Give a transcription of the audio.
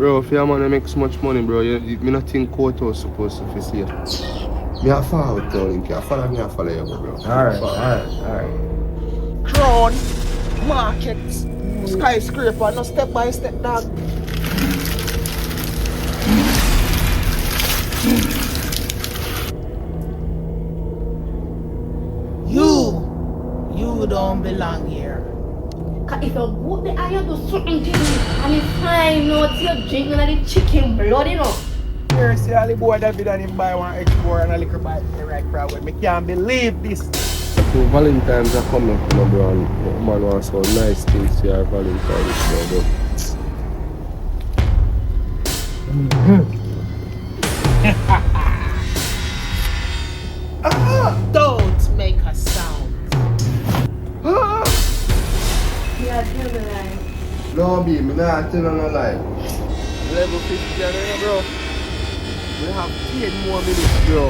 Bro, if your man make so much money, bro, me not think courthouse supposed to be safe. Me a follow with you, Link. I follow me, I follow you, bro. Alright. Crown, market, skyscraper, no step by step, dog. You don't belong here. Cause if you go there and you do something to me, and you find out you're drinking the chicken blood, you know. Here, see all the boy Davi Dan him buy one X4 and a liquor bike the right crowd. Me can't believe this. So Valentine's are coming, you know, bro, and man wants some nice things to your Valentine's, bro. Don't make a sound. Yeah, tell me like. No, B, me not tell no lie. Level 50, bro. We have 10 more minutes, bro.